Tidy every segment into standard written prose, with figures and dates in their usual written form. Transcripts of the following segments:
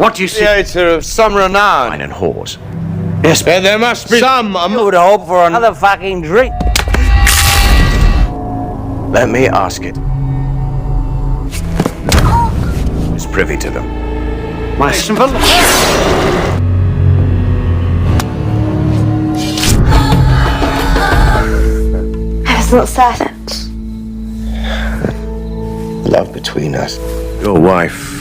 What do you see? Theatre of some renown. Wine and whores. Yes, but there must be some. You would hope for another fucking drink. Let me ask it. Is privy to them. My simple. I was not certain. Love between us. Your wife.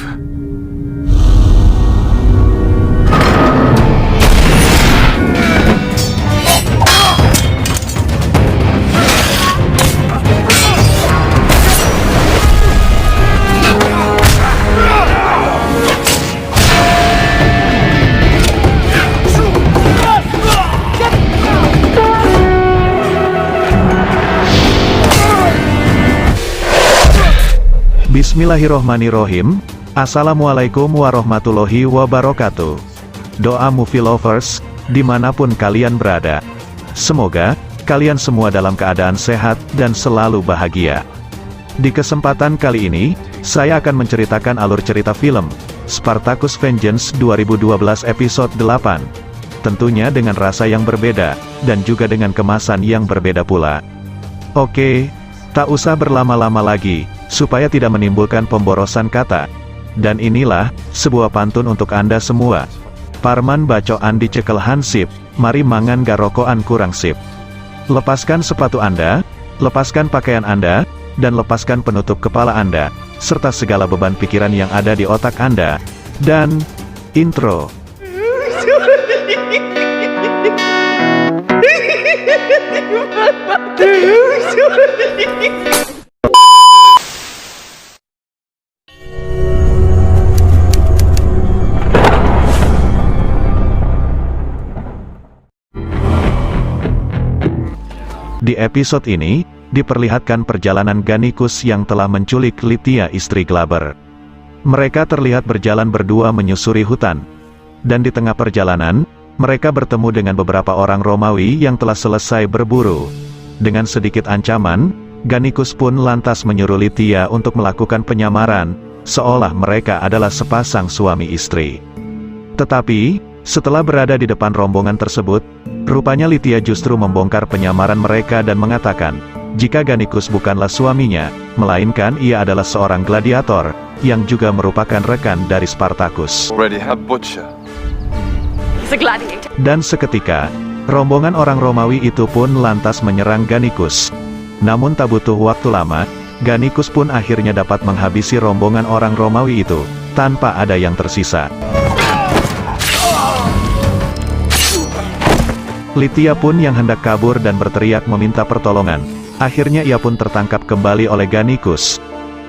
Bismillahirrohmanirrohim. Assalamualaikum warahmatullahi wabarakatuh. Doa movie lovers, dimanapun kalian berada. Semoga kalian semua dalam keadaan sehat dan selalu bahagia. Di kesempatan kali ini, saya akan menceritakan alur cerita film Spartacus Vengeance 2012 episode 8. Tentunya dengan rasa yang berbeda, dan juga dengan kemasan yang berbeda pula. Oke, tak usah berlama-lama lagi, supaya tidak menimbulkan pemborosan kata. Dan inilah, sebuah pantun untuk Anda semua. Parman bacoan dicekel hansip, mari mangan garokoan kurang sip. Lepaskan sepatu Anda, lepaskan pakaian Anda, dan lepaskan penutup kepala Anda, serta segala beban pikiran yang ada di otak Anda. Dan, intro. Di episode ini, diperlihatkan perjalanan Gannicus yang telah menculik Lytia istri Glaber. Mereka terlihat berjalan berdua menyusuri hutan. Dan di tengah perjalanan, mereka bertemu dengan beberapa orang Romawi yang telah selesai berburu. Dengan sedikit ancaman, Gannicus pun lantas menyuruh Lytia untuk melakukan penyamaran, seolah mereka adalah sepasang suami istri. Tetapi, setelah berada di depan rombongan tersebut, rupanya Lytia justru membongkar penyamaran mereka dan mengatakan, jika Gannicus bukanlah suaminya, melainkan ia adalah seorang gladiator, yang juga merupakan rekan dari Spartacus. Dan seketika, rombongan orang Romawi itu pun lantas menyerang Gannicus. Namun tak butuh waktu lama, Gannicus pun akhirnya dapat menghabisi rombongan orang Romawi itu, tanpa ada yang tersisa. Lytia pun yang hendak kabur dan berteriak meminta pertolongan. Akhirnya ia pun tertangkap kembali oleh Gannicus.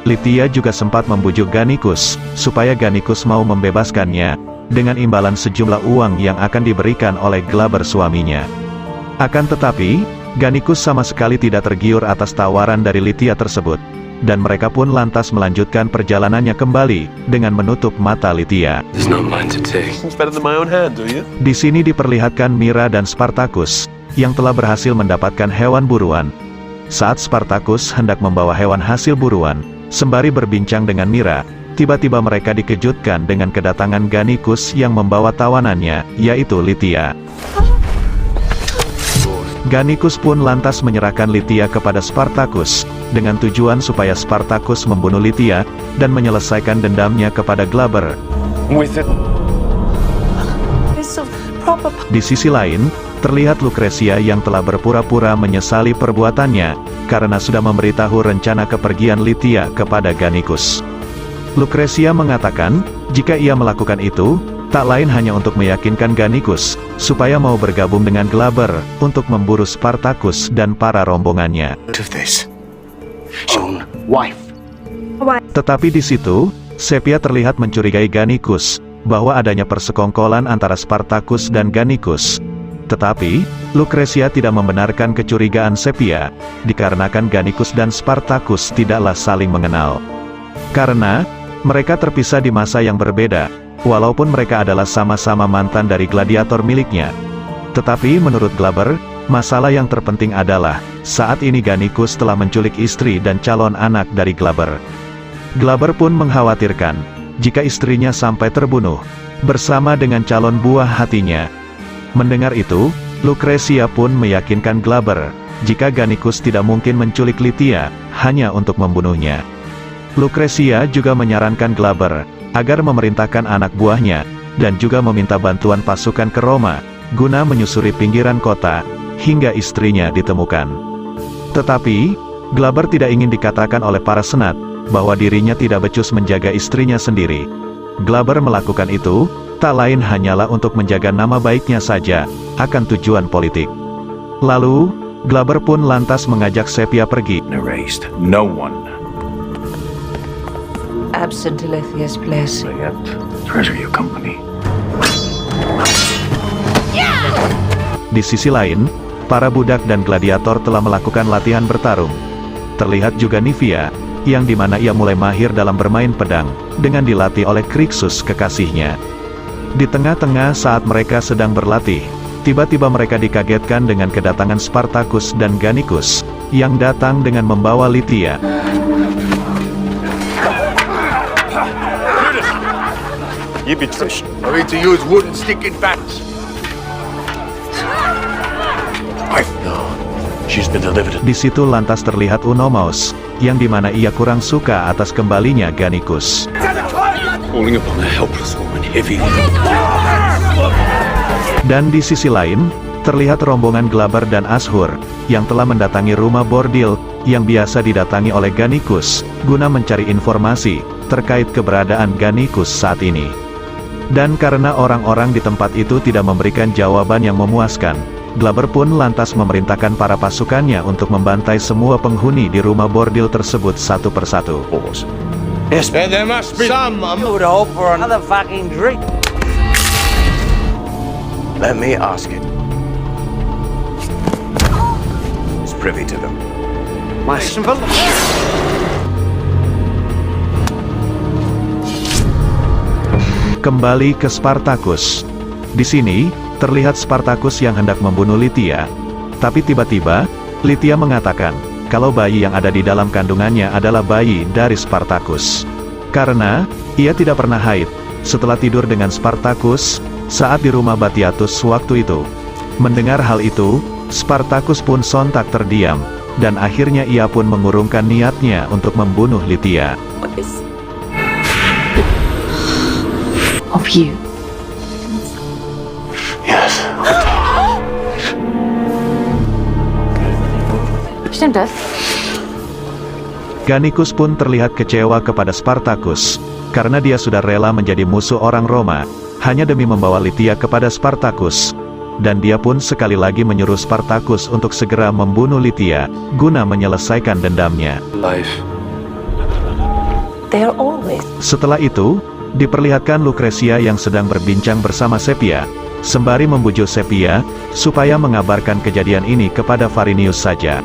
Lytia juga sempat membujuk Gannicus, supaya Gannicus mau membebaskannya, dengan imbalan sejumlah uang yang akan diberikan oleh Glaber suaminya. Akan tetapi, Gannicus sama sekali tidak tergiur atas tawaran dari Lytia tersebut, dan mereka pun lantas melanjutkan perjalanannya kembali, dengan menutup mata Lytia. Di sini diperlihatkan Mira dan Spartacus, yang telah berhasil mendapatkan hewan buruan. Saat Spartacus hendak membawa hewan hasil buruan, sembari berbincang dengan Mira, tiba-tiba mereka dikejutkan dengan kedatangan Gannicus yang membawa tawanannya, yaitu Lytia. Gannicus pun lantas menyerahkan Lytia kepada Spartacus, dengan tujuan supaya Spartacus membunuh Lytia, dan menyelesaikan dendamnya kepada Glaber. Di sisi lain, terlihat Lucretia yang telah berpura-pura menyesali perbuatannya, karena sudah memberitahu rencana kepergian Lytia kepada Gannicus. Lucretia mengatakan, jika ia melakukan itu, tak lain hanya untuk meyakinkan Gannicus, supaya mau bergabung dengan Glaber, untuk memburu Spartacus dan para rombongannya. Tetapi di situ, Sepia terlihat mencurigai Gannicus, bahwa adanya persekongkolan antara Spartacus dan Gannicus. Tetapi, Lucretia tidak membenarkan kecurigaan Sepia, dikarenakan Gannicus dan Spartacus tidaklah saling mengenal. Karena, mereka terpisah di masa yang berbeda, walaupun mereka adalah sama-sama mantan dari gladiator miliknya. Tetapi menurut Glaber, masalah yang terpenting adalah, saat ini Gannicus telah menculik istri dan calon anak dari Glaber. Glaber pun mengkhawatirkan, jika istrinya sampai terbunuh, bersama dengan calon buah hatinya. Mendengar itu, Lucretia pun meyakinkan Glaber, jika Gannicus tidak mungkin menculik Lytia, hanya untuk membunuhnya. Lucretia juga menyarankan Glaber, agar memerintahkan anak buahnya, dan juga meminta bantuan pasukan ke Roma, guna menyusuri pinggiran kota, hingga istrinya ditemukan. Tetapi, Glaber tidak ingin dikatakan oleh para senat, bahwa dirinya tidak becus menjaga istrinya sendiri. Glaber melakukan itu, tak lain hanyalah untuk menjaga nama baiknya saja, akan tujuan politik. Lalu, Glaber pun lantas mengajak Sepia pergi. Erased. No one. Absent Alethia's blessing. Treasure your company. Di sisi lain, para budak dan gladiator telah melakukan latihan bertarung. Terlihat juga Nivea, yang dimana ia mulai mahir dalam bermain pedang, dengan dilatih oleh Crixus kekasihnya. Di tengah-tengah saat mereka sedang berlatih, tiba-tiba mereka dikagetkan dengan kedatangan Spartacus dan Gannicus, yang datang dengan membawa Lytia. Yibitus. I need to use wooden sticking bats. She's been delivered. Di situ lantas terlihat Unomaus, yang dimana ia kurang suka atas kembalinya Gannicus. Falling upon a helpless woman heavy. Dan di sisi lain, terlihat rombongan Glaber dan Ashur, yang telah mendatangi rumah bordil, yang biasa didatangi oleh Gannicus, guna mencari informasi, terkait keberadaan Gannicus saat ini. Dan karena orang-orang di tempat itu tidak memberikan jawaban yang memuaskan, Glaber pun lantas memerintahkan para pasukannya untuk membantai semua penghuni di rumah bordil tersebut satu persatu. Yes, there must be some. I would hope for another fucking drink. Let me ask it. Is privy to them. My simple. Kembali ke Spartacus. Di sini, terlihat Spartacus yang hendak membunuh Lytia. Tapi tiba-tiba, Lytia mengatakan, kalau bayi yang ada di dalam kandungannya adalah bayi dari Spartacus. Karena, ia tidak pernah haid, setelah tidur dengan Spartacus, saat di rumah Batiatus waktu itu. Mendengar hal itu, Spartacus pun sontak terdiam, dan akhirnya ia pun mengurungkan niatnya untuk membunuh Lytia. Of you. Yes. Stimmt das? Gannicus pun terlihat kecewa kepada Spartacus, karena dia sudah rela menjadi musuh orang Roma, hanya demi membawa Lytia kepada Spartacus. Dan dia pun sekali lagi menyuruh Spartacus untuk segera membunuh Lytia, guna menyelesaikan dendamnya. Life. They're always. Setelah itu, diperlihatkan Lucretia yang sedang berbincang bersama Sepia, sembari membujuk Sepia, supaya mengabarkan kejadian ini kepada Varinius saja.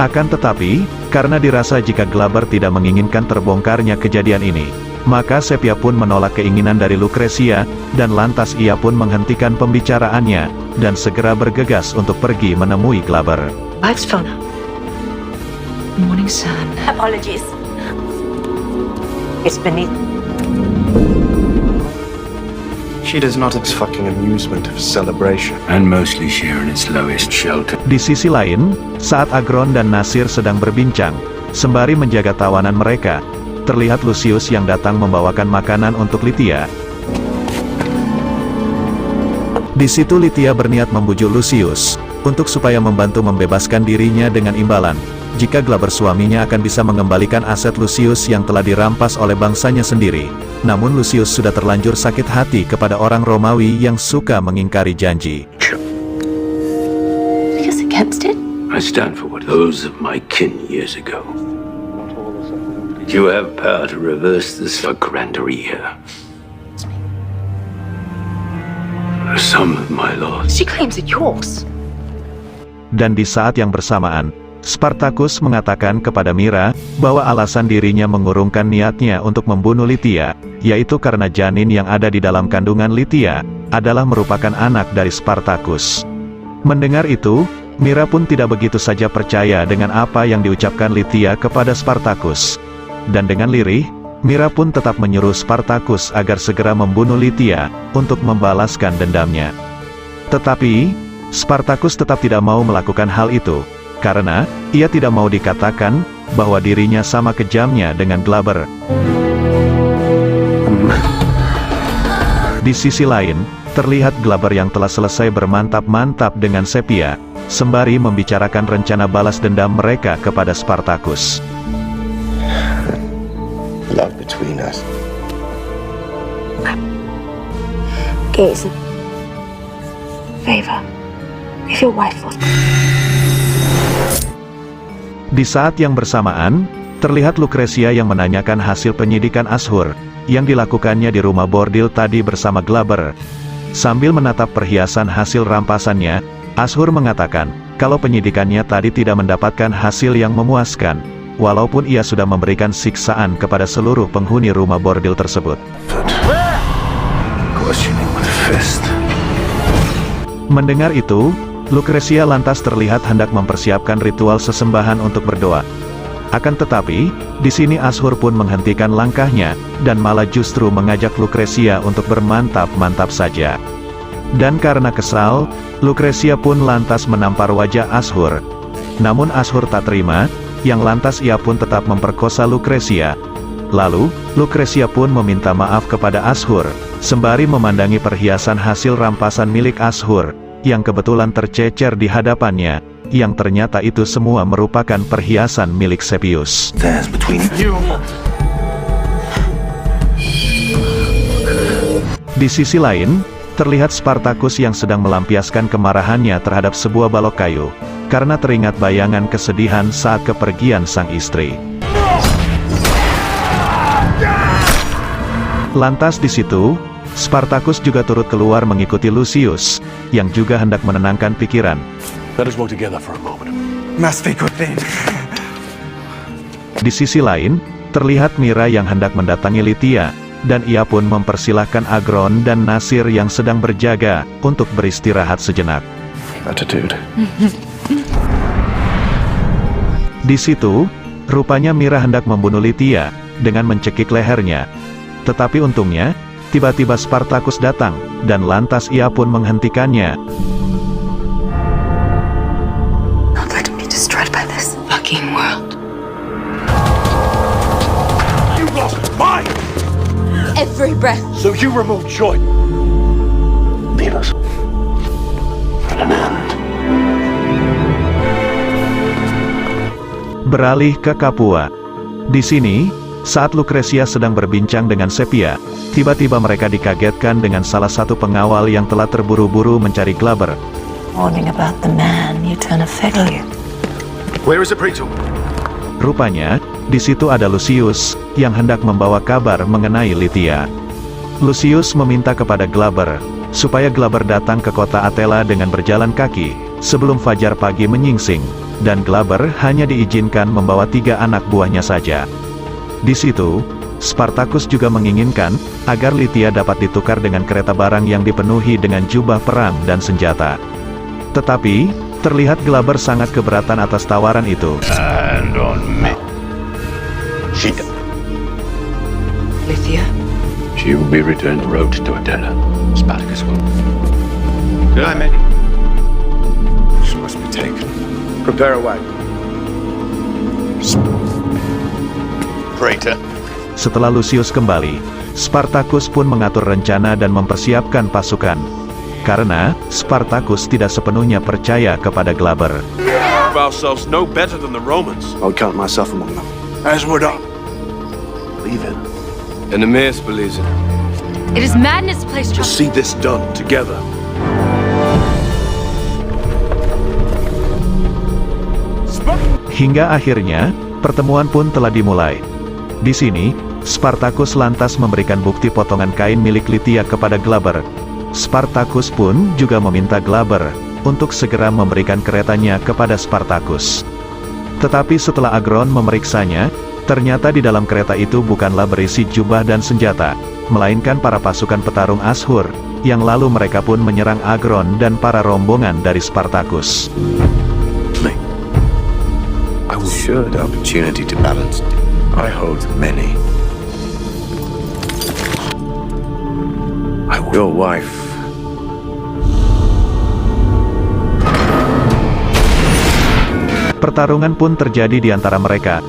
Akan tetapi, karena dirasa jika Glaber tidak menginginkan terbongkarnya kejadian ini, maka Sepia pun menolak keinginan dari Lucretia, dan lantas ia pun menghentikan pembicaraannya, dan segera bergegas untuk pergi menemui Glaber. Life's fun. Morning sun. Apologies. It's beneath. She does not its fucking amusement of celebration. And mostly share in its lowest shelter. Di sisi lain, saat Agron dan Nasir sedang berbincang, sembari menjaga tawanan mereka, terlihat Lucius yang datang membawakan makanan untuk Lytia. Di situ Lytia berniat membujuk Lucius, untuk supaya membantu membebaskan dirinya dengan imbalan, jika Glaber suaminya akan bisa mengembalikan aset Lucius yang telah dirampas oleh bangsanya sendiri. Namun Lucius sudah terlanjur sakit hati kepada orang Romawi yang suka mengingkari janji. Because against it? I stand for what those of my kin years ago. Did you have power to reverse this grander year? Some of my loss. She claims it's yours. Dan di saat yang bersamaan, Spartacus mengatakan kepada Mira, bahwa alasan dirinya mengurungkan niatnya untuk membunuh Lytia, yaitu karena janin yang ada di dalam kandungan Lytia, adalah merupakan anak dari Spartacus. Mendengar itu, Mira pun tidak begitu saja percaya dengan apa yang diucapkan Lytia kepada Spartacus. Dan dengan lirih, Mira pun tetap menyuruh Spartacus agar segera membunuh Lytia, untuk membalaskan dendamnya. Tetapi, Spartacus tetap tidak mau melakukan hal itu, karena ia tidak mau dikatakan bahwa dirinya sama kejamnya dengan Glaber. Di sisi lain, terlihat Glaber yang telah selesai bermantap-mantap dengan Sepia, sembari membicarakan rencana balas dendam mereka kepada Spartacus. Love between us. It's a favor. If your wife was... Di saat yang bersamaan, terlihat Lucretia yang menanyakan hasil penyidikan Ashur, yang dilakukannya di rumah bordil tadi bersama Glaber. Sambil menatap perhiasan hasil rampasannya, Ashur mengatakan, kalau penyidikannya tadi tidak mendapatkan hasil yang memuaskan, walaupun ia sudah memberikan siksaan kepada seluruh penghuni rumah bordil tersebut. Mendengar itu, Lucretia lantas terlihat hendak mempersiapkan ritual sesembahan untuk berdoa. Akan tetapi, di sini Ashur pun menghentikan langkahnya, dan malah justru mengajak Lucretia untuk bermantap-mantap saja. Dan karena kesal, Lucretia pun lantas menampar wajah Ashur. Namun Ashur tak terima, yang lantas ia pun tetap memperkosa Lucretia. Lalu, Lucretia pun meminta maaf kepada Ashur, sembari memandangi perhiasan hasil rampasan milik Ashur, yang kebetulan tercecer di hadapannya, yang ternyata itu semua merupakan perhiasan milik Sepius. Di sisi lain, terlihat Spartacus yang sedang melampiaskan kemarahannya terhadap sebuah balok kayu, karena teringat bayangan kesedihan saat kepergian sang istri. Lantas di situ, Spartacus juga turut keluar mengikuti Lucius, yang juga hendak menenangkan pikiran. Let us walk together for a moment. Must be good thing. Di sisi lain, terlihat Mira yang hendak mendatangi Lytia, dan ia pun mempersilahkan Agron dan Nasir yang sedang berjaga, untuk beristirahat sejenak. Attitude. Di situ, rupanya Mira hendak membunuh Lytia, dengan mencekik lehernya. Tetapi untungnya, tiba-tiba Spartacus datang, dan lantas ia pun menghentikannya. Not let him be destroyed by this fucking world. You lost mine! Every breath. So you removed joy. Leave us at an end. Beralih ke Capua. Di sini, saat Lucretia sedang berbincang dengan Sepia, tiba-tiba mereka dikagetkan dengan salah satu pengawal yang telah terburu-buru mencari Glaber. Warning about the man you turn a figure. Where is the Praetor? Rupanya, di situ ada Lucius, yang hendak membawa kabar mengenai Lytia. Lucius meminta kepada Glaber, supaya Glaber datang ke kota Atela dengan berjalan kaki, sebelum fajar pagi menyingsing, dan Glaber hanya diizinkan membawa 3 anak buahnya saja. Di situ, Spartacus juga menginginkan, agar Lytia dapat ditukar dengan kereta barang yang dipenuhi dengan jubah perang dan senjata. Tetapi, terlihat Glaber sangat keberatan atas tawaran itu. And on me. Lytia? She will be returned the road to Adela. Spartacus will. Did I make it? She must be taken. Prepare a wagon. Praetor. Setelah Lucius kembali, Spartacus pun mengatur rencana dan mempersiapkan pasukan. Karena, Spartacus tidak sepenuhnya percaya kepada Glaber. Ourselves no better than the Romans. I would count myself among them. As would I. Leave it. And Emmaus believes it. It is madness to place To trust. see this done together. Hingga akhirnya, pertemuan pun telah dimulai. Di sini, Spartacus lantas memberikan bukti potongan kain milik Lytia kepada Glaber. Spartacus pun juga meminta Glaber untuk segera memberikan keretanya kepada Spartacus. Tetapi setelah Agron memeriksanya, ternyata di dalam kereta itu bukanlah berisi jubah dan senjata, melainkan para pasukan petarung Ashur, yang lalu mereka pun menyerang Agron dan para rombongan dari Spartacus. I will sure the opportunity to balance. I hold many. Your wife. Pertarungan pun terjadi di antara mereka.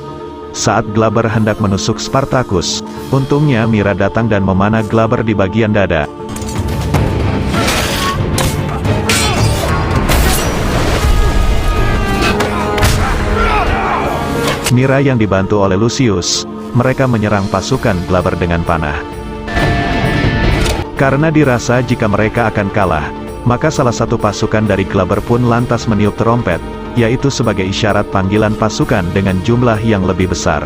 Saat Glaber hendak menusuk Spartacus, untungnya Mira datang dan memanah Glaber di bagian dada. Mira yang dibantu oleh Lucius, mereka menyerang pasukan Glaber dengan panah. Karena dirasa jika mereka akan kalah, maka salah satu pasukan dari Glaber pun lantas meniup trompet, yaitu sebagai isyarat panggilan pasukan dengan jumlah yang lebih besar.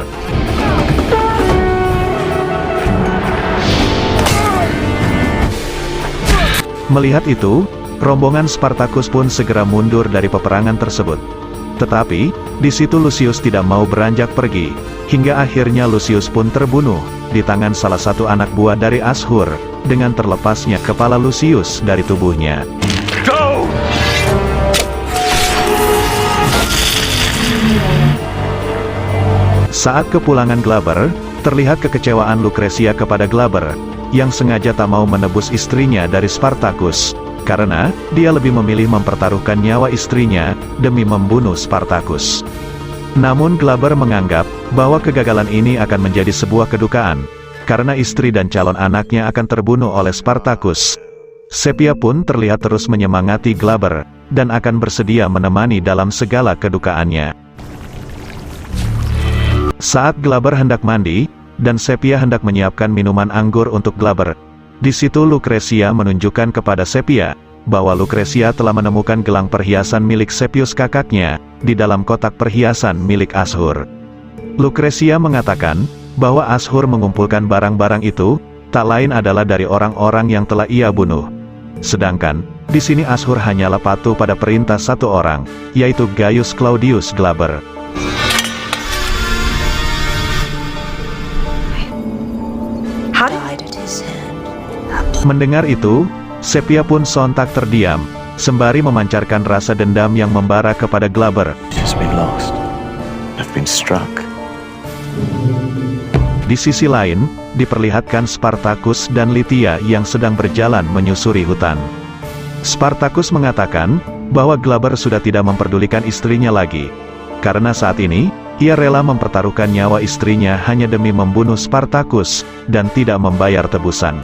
Melihat itu, rombongan Spartacus pun segera mundur dari peperangan tersebut. Tetapi, di situ Lucius tidak mau beranjak pergi, hingga akhirnya Lucius pun terbunuh di tangan salah satu anak buah dari Ashur, dengan terlepasnya kepala Lucius dari tubuhnya. Go! Saat kepulangan Glaber, terlihat kekecewaan Lucretia kepada Glaber, yang sengaja tak mau menebus istrinya dari Spartacus, karena dia lebih memilih mempertaruhkan nyawa istrinya demi membunuh Spartacus. Namun Glaber menganggap bahwa kegagalan ini akan menjadi sebuah kedukaan, karena istri dan calon anaknya akan terbunuh oleh Spartacus. Sepia pun terlihat terus menyemangati Glaber, dan akan bersedia menemani dalam segala kedukaannya. Saat Glaber hendak mandi, dan Sepia hendak menyiapkan minuman anggur untuk Glaber, di situ Lucretia menunjukkan kepada Sepia, bahwa Lucretia telah menemukan gelang perhiasan milik Sepius kakaknya, di dalam kotak perhiasan milik Ashur. Lucretia mengatakan, bahwa Ashur mengumpulkan barang-barang itu, tak lain adalah dari orang-orang yang telah ia bunuh. Sedangkan, di sini Ashur hanyalah patuh pada perintah satu orang, yaitu Gaius Claudius Glaber. Mendengar itu, Sepia pun sontak terdiam, sembari memancarkan rasa dendam yang membara kepada Glaber. Di sisi lain, diperlihatkan Spartacus dan Lytia yang sedang berjalan menyusuri hutan. Spartacus mengatakan, bahwa Glaber sudah tidak memperdulikan istrinya lagi. Karena saat ini, ia rela mempertaruhkan nyawa istrinya hanya demi membunuh Spartacus, dan tidak membayar tebusan.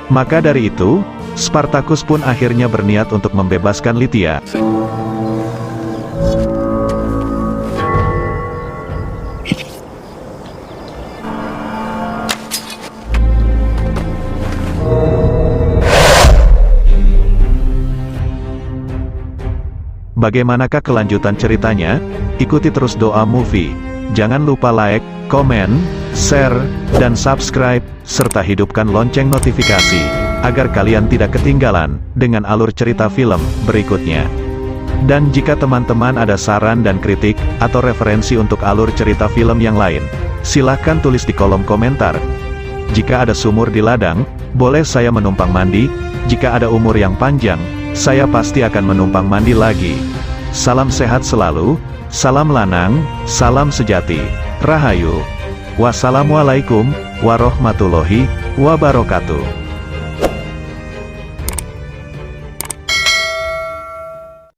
Maka dari itu, Spartacus pun akhirnya berniat untuk membebaskan Lytia. Bagaimanakah kelanjutan ceritanya? Ikuti terus Doa Movie. Jangan lupa like, komen, share, dan subscribe, serta hidupkan lonceng notifikasi, agar kalian tidak ketinggalan dengan alur cerita film berikutnya. Dan jika teman-teman ada saran dan kritik, atau referensi untuk alur cerita film yang lain, silahkan tulis di kolom komentar. Jika ada sumur di ladang, boleh saya menumpang mandi. Jika ada umur yang panjang, saya pasti akan menumpang mandi lagi. Salam sehat selalu, salam lanang, salam sejati, Rahayu. Wassalamualaikum warahmatullahi wabarakatuh.